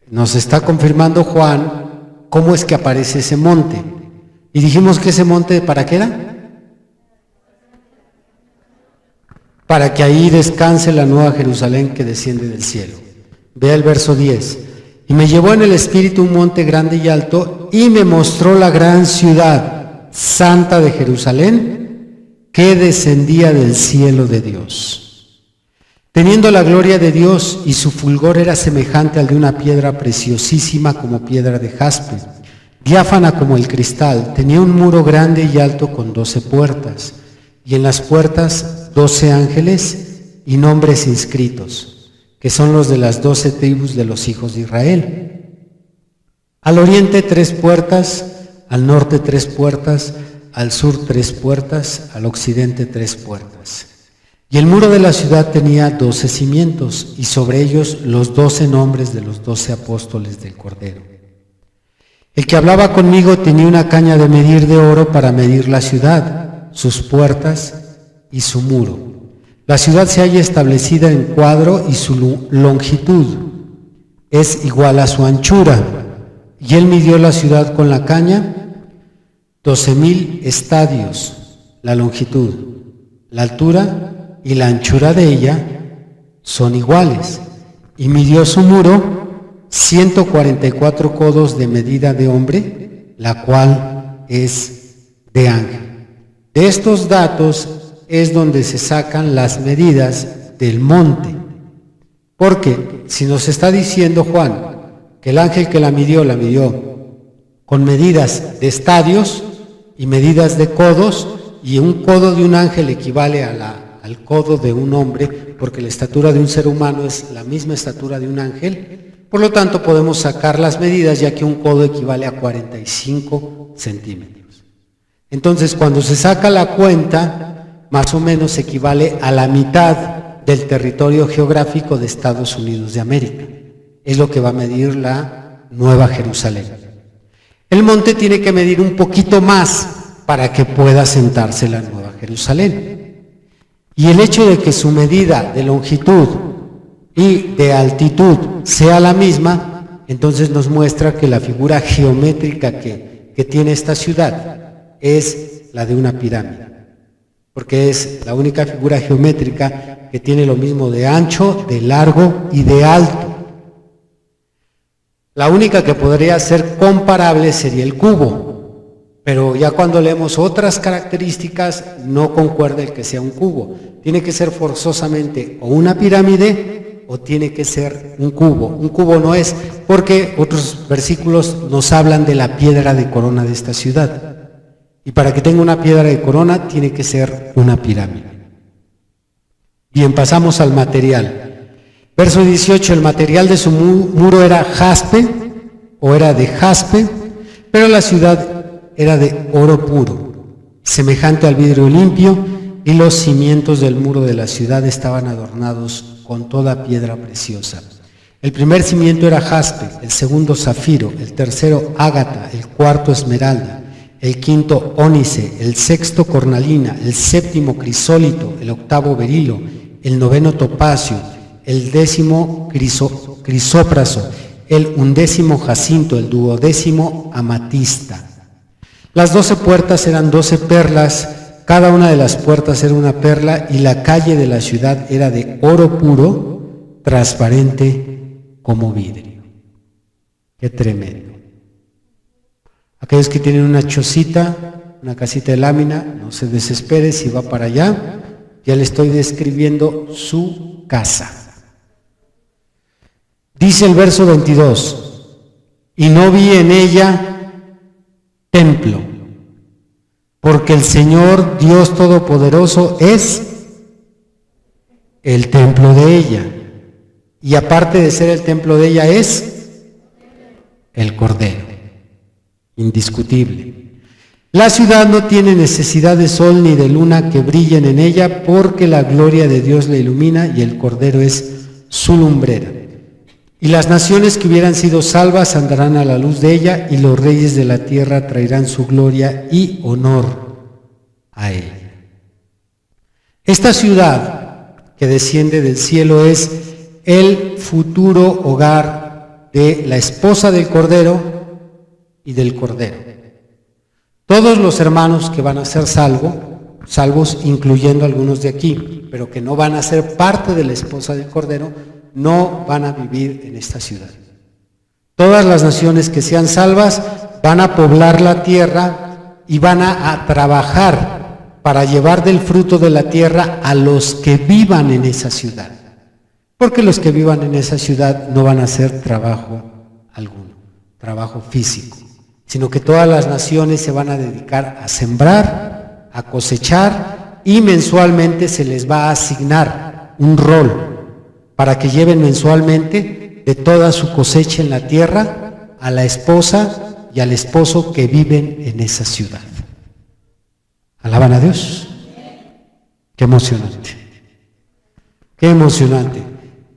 nos está confirmando Juan cómo es que aparece ese monte. Y dijimos que ese monte, ¿para qué era? Para que ahí descanse la nueva Jerusalén que desciende del cielo. Vea el verso 10. Y me llevó en el espíritu un monte grande y alto, y me mostró la gran ciudad santa de Jerusalén, que descendía del cielo de Dios, teniendo la gloria de Dios, y su fulgor era semejante al de una piedra preciosísima como piedra de jaspe, diáfana como el cristal. Tenía un muro grande y alto con 12 puertas, y en las puertas 12 ángeles y nombres inscritos, que son los de las 12 tribus de los hijos de Israel. Al oriente 3 puertas, al norte 3 puertas, al sur 3 puertas, al occidente 3 puertas. Y el muro de la ciudad tenía 12 cimientos, y sobre ellos los 12 nombres de los 12 apóstoles del Cordero. El que hablaba conmigo tenía una caña de medir de oro para medir la ciudad, sus puertas y su muro. La ciudad se halla establecida en cuadro, y su longitud es igual a su anchura. Y él midió la ciudad con la caña, 12,000 estadios, la longitud, la altura y la anchura de ella son iguales. Y midió su muro 144 codos de medida de hombre, la cual es de ángel. De estos datos es donde se sacan las medidas del monte. Porque si nos está diciendo Juan que el ángel que la midió con medidas de estadios y medidas de codos, y un codo de un ángel equivale al codo de un hombre, porque la estatura de un ser humano es la misma estatura de un ángel, por lo tanto podemos sacar las medidas, ya que un codo equivale a 45 centímetros. Entonces, cuando se saca la cuenta, más o menos equivale a la mitad del territorio geográfico de Estados Unidos de América. Es lo que va a medir la Nueva Jerusalén. El monte tiene que medir un poquito más para que pueda sentarse la Nueva Jerusalén. Y el hecho de que su medida de longitud y de altitud sea la misma, entonces nos muestra que la figura geométrica que tiene esta ciudad es la de una pirámide, porque es la única figura geométrica que tiene lo mismo de ancho, de largo y de alto. La única que podría ser comparable sería el cubo, pero ya cuando leemos otras características no concuerda el que sea un cubo. Tiene que ser forzosamente o una pirámide o tiene que ser un cubo. Un cubo no es, porque otros versículos nos hablan de la piedra de corona de esta ciudad. Y para que tenga una piedra de corona tiene que ser una pirámide. Bien, pasamos al material. Verso 18, el material de su muro era jaspe, o era de jaspe, pero la ciudad era de oro puro, semejante al vidrio limpio, y los cimientos del muro de la ciudad estaban adornados con toda piedra preciosa. El primer cimiento era jaspe, el segundo zafiro, el tercero ágata, el cuarto esmeralda, el quinto ónice, el sexto cornalina, el séptimo crisólito, el octavo berilo, el noveno topacio, el décimo crisópraso, el undécimo jacinto, el duodécimo amatista. Las 12 puertas eran 12 perlas, cada una de las puertas era una perla, y la calle de la ciudad era de oro puro, transparente como vidrio. ¡Qué tremendo! Aquellos que tienen una chocita, una casita de lámina, no se desespere si va para allá, ya le estoy describiendo su casa. Dice el verso 22, y no vi en ella templo, porque el Señor Dios Todopoderoso es el templo de ella, y aparte de ser el templo de ella es el Cordero, indiscutible. La ciudad no tiene necesidad de sol ni de luna que brillen en ella, porque la gloria de Dios la ilumina y el Cordero es su lumbrera. Y las naciones que hubieran sido salvas andarán a la luz de ella, y los reyes de la tierra traerán su gloria y honor a ella. Esta ciudad que desciende del cielo es el futuro hogar de la esposa del Cordero y del Cordero. Todos los hermanos que van a ser salvos, incluyendo algunos de aquí, pero que no van a ser parte de la esposa del Cordero, no van a vivir en esta ciudad. Todas las naciones que sean salvas van a poblar la tierra y van a trabajar para llevar del fruto de la tierra a los que vivan en esa ciudad. Porque los que vivan en esa ciudad no van a hacer trabajo alguno, trabajo físico, sino que todas las naciones se van a dedicar a sembrar, a cosechar, y mensualmente se les va a asignar un rol para que lleven mensualmente de toda su cosecha en la tierra a la esposa y al esposo que viven en esa ciudad. ¿Alaban a Dios? Qué emocionante. Qué emocionante.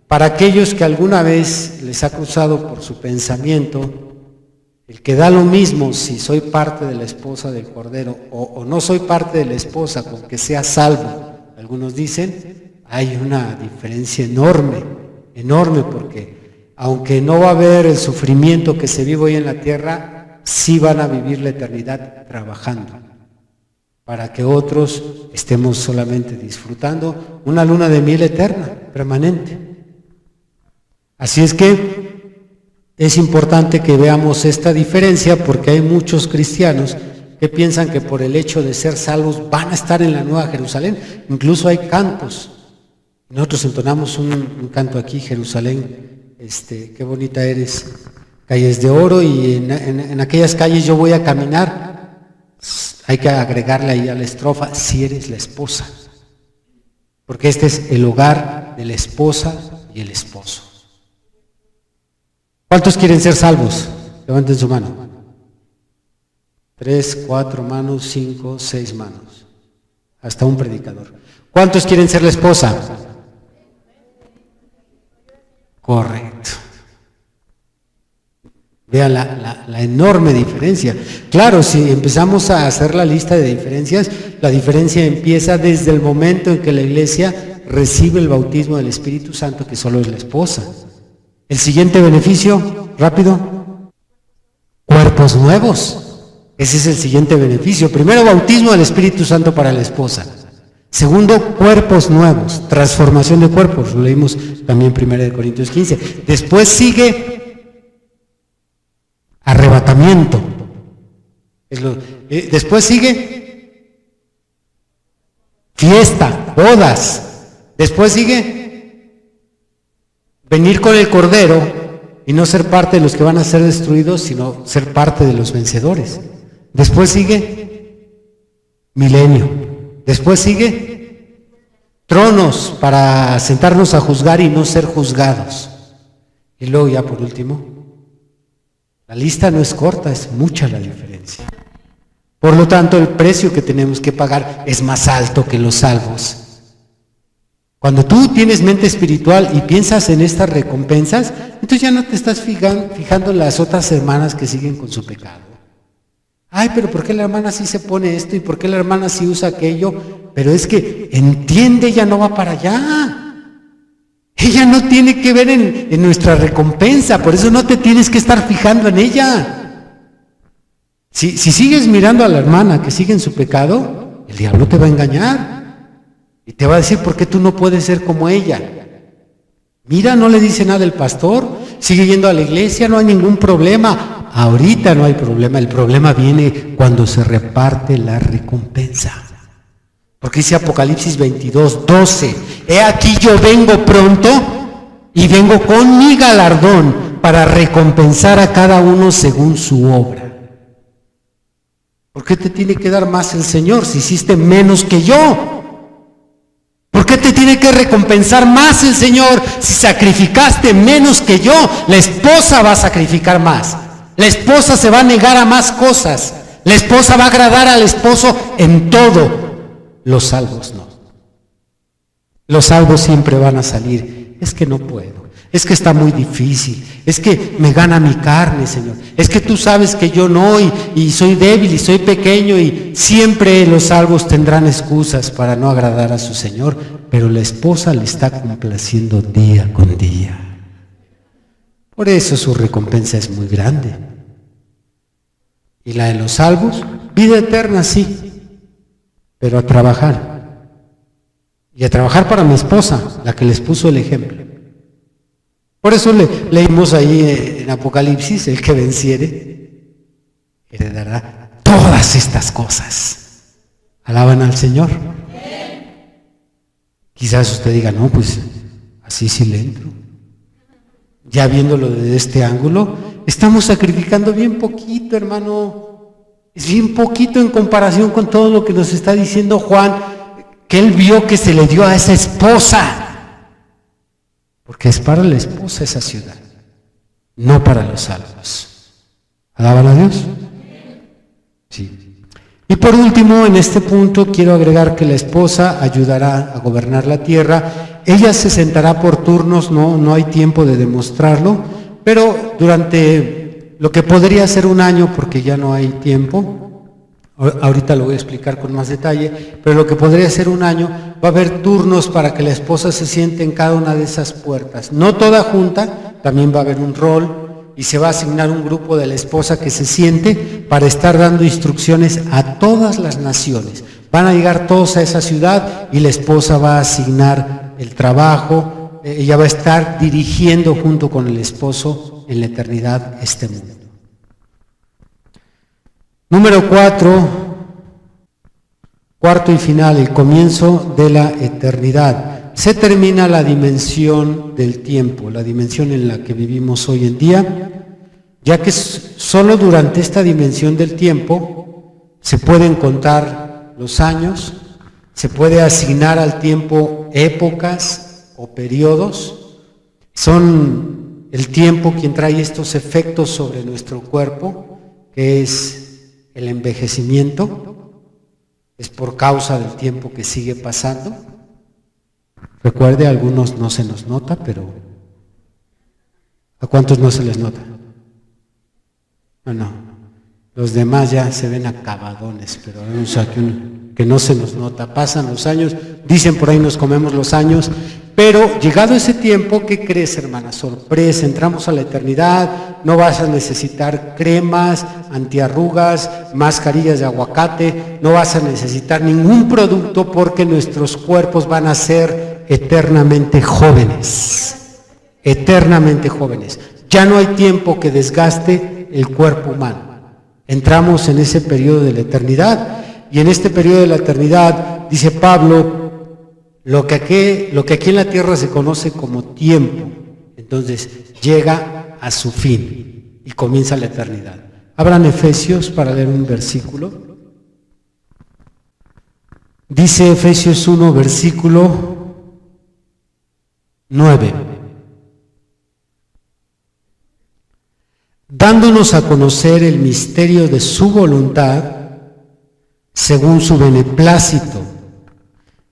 Para aquellos que alguna vez les ha cruzado por su pensamiento el que da lo mismo si soy parte de la esposa del Cordero o no soy parte de la esposa, con que sea salvo, algunos dicen, hay una diferencia enorme, porque aunque no va a haber el sufrimiento que se vive hoy en la tierra, sí van a vivir la eternidad trabajando, para que otros estemos solamente disfrutando una luna de miel eterna, permanente. Así es que es importante que veamos esta diferencia, porque hay muchos cristianos que piensan que por el hecho de ser salvos van a estar en la Nueva Jerusalén. Incluso hay cantos. Nosotros entonamos un canto aquí, Jerusalén, qué bonita eres, calles de oro, y en aquellas calles yo voy a caminar. Hay que agregarle ahí a la estrofa, si eres la esposa, porque este es el hogar de la esposa y el esposo. ¿Cuántos quieren ser salvos? Levanten su mano. 3, 4 manos, 5, 6 manos. Hasta un predicador. ¿Cuántos quieren ser la esposa? Correcto. Vean la enorme diferencia. Claro, si empezamos a hacer la lista de diferencias, la diferencia empieza desde el momento en que la iglesia recibe el bautismo del Espíritu Santo, que solo es la esposa. El siguiente beneficio, rápido, cuerpos nuevos. Ese es el siguiente beneficio. Primero, bautismo del Espíritu Santo para la esposa. Segundo, cuerpos nuevos, transformación de cuerpos. Lo leímos también en 1 Corintios 15. Después sigue arrebatamiento. Después sigue fiesta, bodas. Después sigue venir con el Cordero y no ser parte de los que van a ser destruidos, sino ser parte de los vencedores. Después sigue milenio. Después sigue tronos para sentarnos a juzgar y no ser juzgados. Y luego ya por último, la lista no es corta, es mucha la diferencia. Por lo tanto, el precio que tenemos que pagar es más alto que los salvos. Cuando tú tienes mente espiritual y piensas en estas recompensas, entonces ya no te estás fijando en las otras hermanas que siguen con su pecado. Ay, pero ¿por qué la hermana sí se pone esto y por qué la hermana sí usa aquello? Pero es que entiende, ella no va para allá. Ella no tiene que ver en nuestra recompensa, por eso no te tienes que estar fijando en ella. Si sigues mirando a la hermana que sigue en su pecado, el diablo te va a engañar y te va a decir por qué tú no puedes ser como ella. Mira, no le dice nada el pastor, sigue yendo a la iglesia, no hay ningún problema. Ahorita no hay problema, el problema viene cuando se reparte la recompensa. Porque dice Apocalipsis 22:12, he aquí yo vengo pronto y vengo con mi galardón para recompensar a cada uno según su obra. ¿Por qué te tiene que dar más el Señor si hiciste menos que yo? ¿Por qué te tiene que recompensar más el Señor si sacrificaste menos que yo? La esposa va a sacrificar más. La esposa se va a negar a más cosas. La esposa va a agradar al esposo en todo. Los salvos no. Los salvos siempre van a salir. Es que no puedo. Es que está muy difícil. Es que me gana mi carne, Señor. Es que tú sabes que yo no y soy débil y soy pequeño y siempre los salvos tendrán excusas para no agradar a su Señor. Pero la esposa le está complaciendo día con día. Por eso su recompensa es muy grande. Y la de los salvos, vida eterna sí. Pero a trabajar. Y a trabajar para mi esposa, la que les puso el ejemplo. Por eso leímos ahí en Apocalipsis, el que venciere, heredará todas estas cosas. ¿Alaban al Señor? Quizás usted diga, no, pues así sí le entro. Ya viéndolo desde este ángulo, estamos sacrificando bien poquito, hermano. Es bien poquito en comparación con todo lo que nos está diciendo Juan, que él vio que se le dio a esa esposa. Porque es para la esposa esa ciudad, no para los salvos. ¿Alaban a Dios? Sí. Y por último, en este punto quiero agregar que la esposa ayudará a gobernar la tierra. Ella se sentará por turnos, no hay tiempo de demostrarlo, pero durante lo que podría ser un año, porque ya no hay tiempo, ahorita lo voy a explicar con más detalle, pero lo que podría ser un año, va a haber turnos para que la esposa se siente en cada una de esas puertas. No toda junta, también va a haber un rol y se va a asignar un grupo de la esposa que se siente para estar dando instrucciones a todas las naciones. Van a llegar todos a esa ciudad y la esposa va a asignar el trabajo, ella va a estar dirigiendo junto con el esposo en la eternidad este mundo. Número 4, cuarto y final, el comienzo de la eternidad. Se termina la dimensión del tiempo, la dimensión en la que vivimos hoy en día, ya que solo durante esta dimensión del tiempo se pueden contar los años, se puede asignar al tiempo épocas o periodos. Son el tiempo quien trae estos efectos sobre nuestro cuerpo, que es el envejecimiento, es por causa del tiempo que sigue pasando. Recuerde, a algunos no se nos nota, pero ¿a cuántos no se les nota? Bueno, los demás ya se ven acabadones, pero hay un que no se nos nota. Pasan los años, dicen por ahí nos comemos los años, pero llegado ese tiempo, ¿qué crees, hermana? Sorpresa, entramos a la eternidad, no vas a necesitar cremas, antiarrugas, mascarillas de aguacate, no vas a necesitar ningún producto porque nuestros cuerpos van a ser eternamente jóvenes, eternamente jóvenes. Ya no hay tiempo que desgaste el cuerpo humano. Entramos en ese periodo de la eternidad y en este periodo de la eternidad, dice Pablo, lo que aquí en la tierra se conoce como tiempo, entonces llega a su fin y comienza la eternidad. Abran Efesios para leer un versículo. Dice Efesios 1, versículo 9. Dándonos a conocer el misterio de su voluntad, según su beneplácito,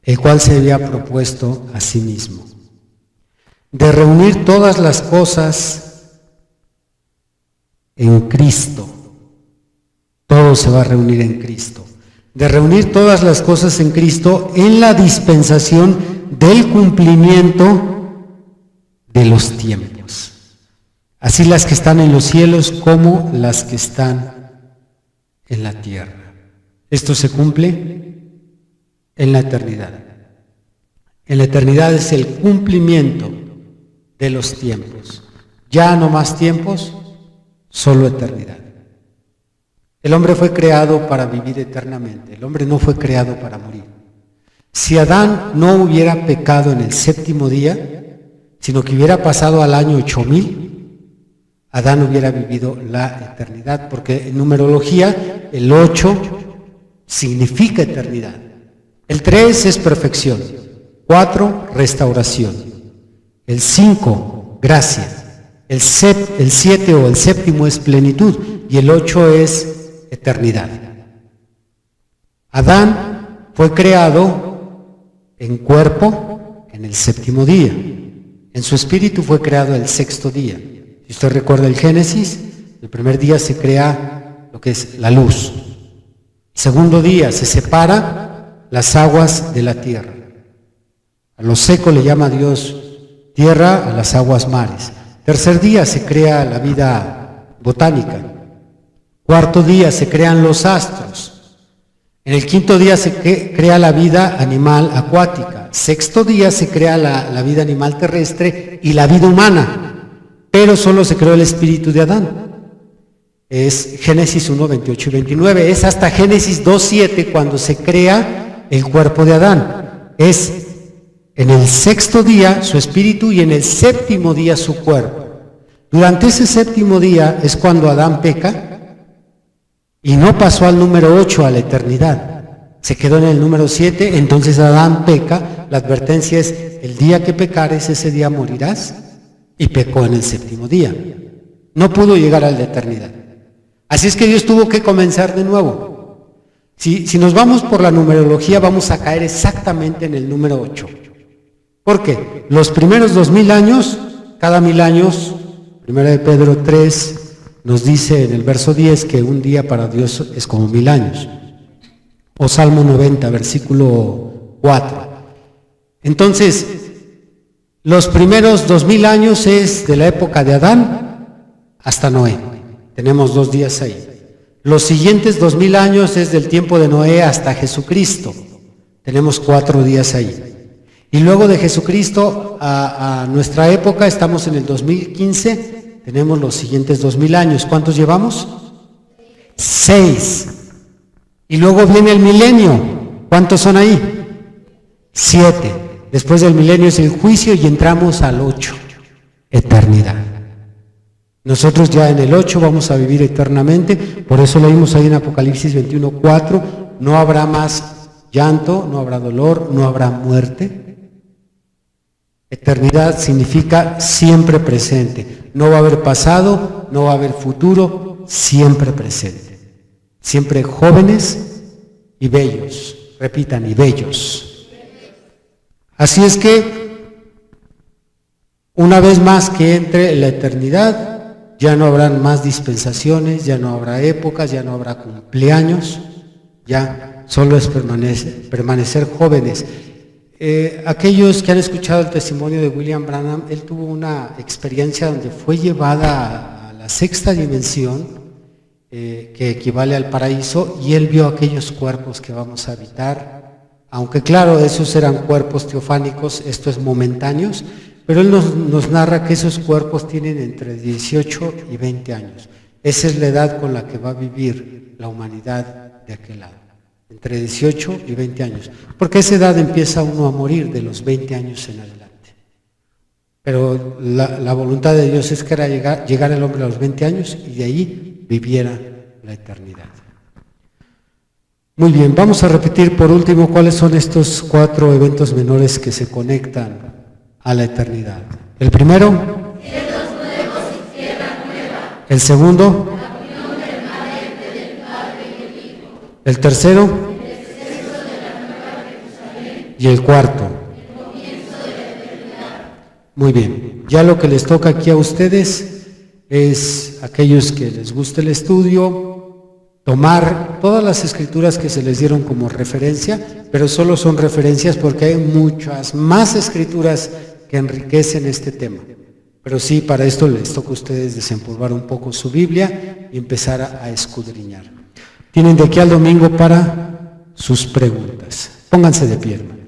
el cual se había propuesto a sí mismo, de reunir todas las cosas en Cristo. Todo se va a reunir en Cristo. De reunir todas las cosas en Cristo en la dispensación del cumplimiento de los tiempos. Así las que están en los cielos como las que están en la tierra. Esto se cumple en la eternidad. En la eternidad es el cumplimiento de los tiempos. Ya no más tiempos, solo eternidad. El hombre fue creado para vivir eternamente. El hombre no fue creado para morir. Si Adán no hubiera pecado en el séptimo día, sino que hubiera pasado al año 8000, Adán hubiera vivido la eternidad, porque en numerología el 8 significa eternidad. El 3 es perfección, 4 restauración, el 5 gracia, el 7 o el séptimo es plenitud y el 8 es eternidad. Adán fue creado en cuerpo en el séptimo día, en su espíritu fue creado el sexto día. Si usted recuerda el Génesis, el primer día se crea lo que es la luz. El segundo día se separa las aguas de la tierra. A lo seco le llama Dios tierra, a las aguas mares. Tercer día se crea la vida botánica. Cuarto día se crean los astros. En el quinto día se crea la vida animal acuática. Sexto día se crea la vida animal terrestre y la vida humana. Pero solo se creó el espíritu de Adán. Es Génesis 1, 28 y 29. Es hasta Génesis 2, 7 cuando se crea el cuerpo de Adán. Es en el sexto día su espíritu y en el séptimo día su cuerpo. Durante ese séptimo día es cuando Adán peca y no pasó al número 8, a la eternidad. Se quedó en el número 7, entonces Adán peca. La advertencia es, el día que pecares, ese día morirás. Y pecó en el séptimo día. No pudo llegar a la eternidad. Así es que Dios tuvo que comenzar de nuevo. Si nos vamos por la numerología, vamos a caer exactamente en el número 8. ¿Por qué? Los primeros 2000 años, cada 1000 años, 1 de Pedro 3, nos dice en el verso 10 que un día para Dios es como 1000 años. O Salmo 90, versículo 4. Entonces, los primeros 2000 años es de la época de Adán hasta Noé. Tenemos 2 días ahí. Los siguientes 2000 años es del tiempo de Noé hasta Jesucristo. Tenemos 4 días ahí. Y luego de Jesucristo a nuestra época estamos en el 2015. Tenemos los siguientes 2000 años. ¿Cuántos llevamos? 6. Y luego viene el milenio. ¿Cuántos son ahí? 7. Después del milenio es el juicio y entramos al 8. Eternidad. Nosotros ya en el 8 vamos a vivir eternamente. Por eso leímos ahí en Apocalipsis 21:4. No habrá más llanto, no habrá dolor, no habrá muerte. Eternidad significa siempre presente. No va a haber pasado, no va a haber futuro, siempre presente. Siempre jóvenes y bellos. Repitan, y bellos. Así es que, una vez más que entre la eternidad, ya no habrán más dispensaciones, ya no habrá épocas, ya no habrá cumpleaños, ya solo es permanecer jóvenes. Aquellos que han escuchado el testimonio de William Branham, él tuvo una experiencia donde fue llevada a la sexta dimensión, que equivale al paraíso, y él vio aquellos cuerpos que vamos a habitar, aunque claro, esos eran cuerpos teofánicos, esto es momentáneos, pero él nos narra que esos cuerpos tienen entre 18 y 20 años. Esa es la edad con la que va a vivir la humanidad de aquel lado. Entre 18 y 20 años, porque a esa edad empieza uno a morir, de los 20 años en adelante. Pero la voluntad de Dios es que era llegar el hombre a los 20 años y de ahí viviera la eternidad. Muy bien, vamos a repetir por último cuáles son estos 4 eventos menores que se conectan a la eternidad. El primero, cielos nuevos y tierra nueva, el segundo, la unión permanente del Padre y el Hijo, el tercero el descenso de la nueva Jerusalén, y el cuarto. el comienzo de la eternidad. Muy bien, ya lo que les toca aquí a ustedes es, aquellos que les guste el estudio, tomar todas las escrituras que se les dieron como referencia, pero solo son referencias porque hay muchas más escrituras que enriquecen este tema. Pero sí, para esto les toca a ustedes desempolvar un poco su Biblia y empezar a escudriñar. Tienen de aquí al domingo para sus preguntas. Pónganse de pie, hermano.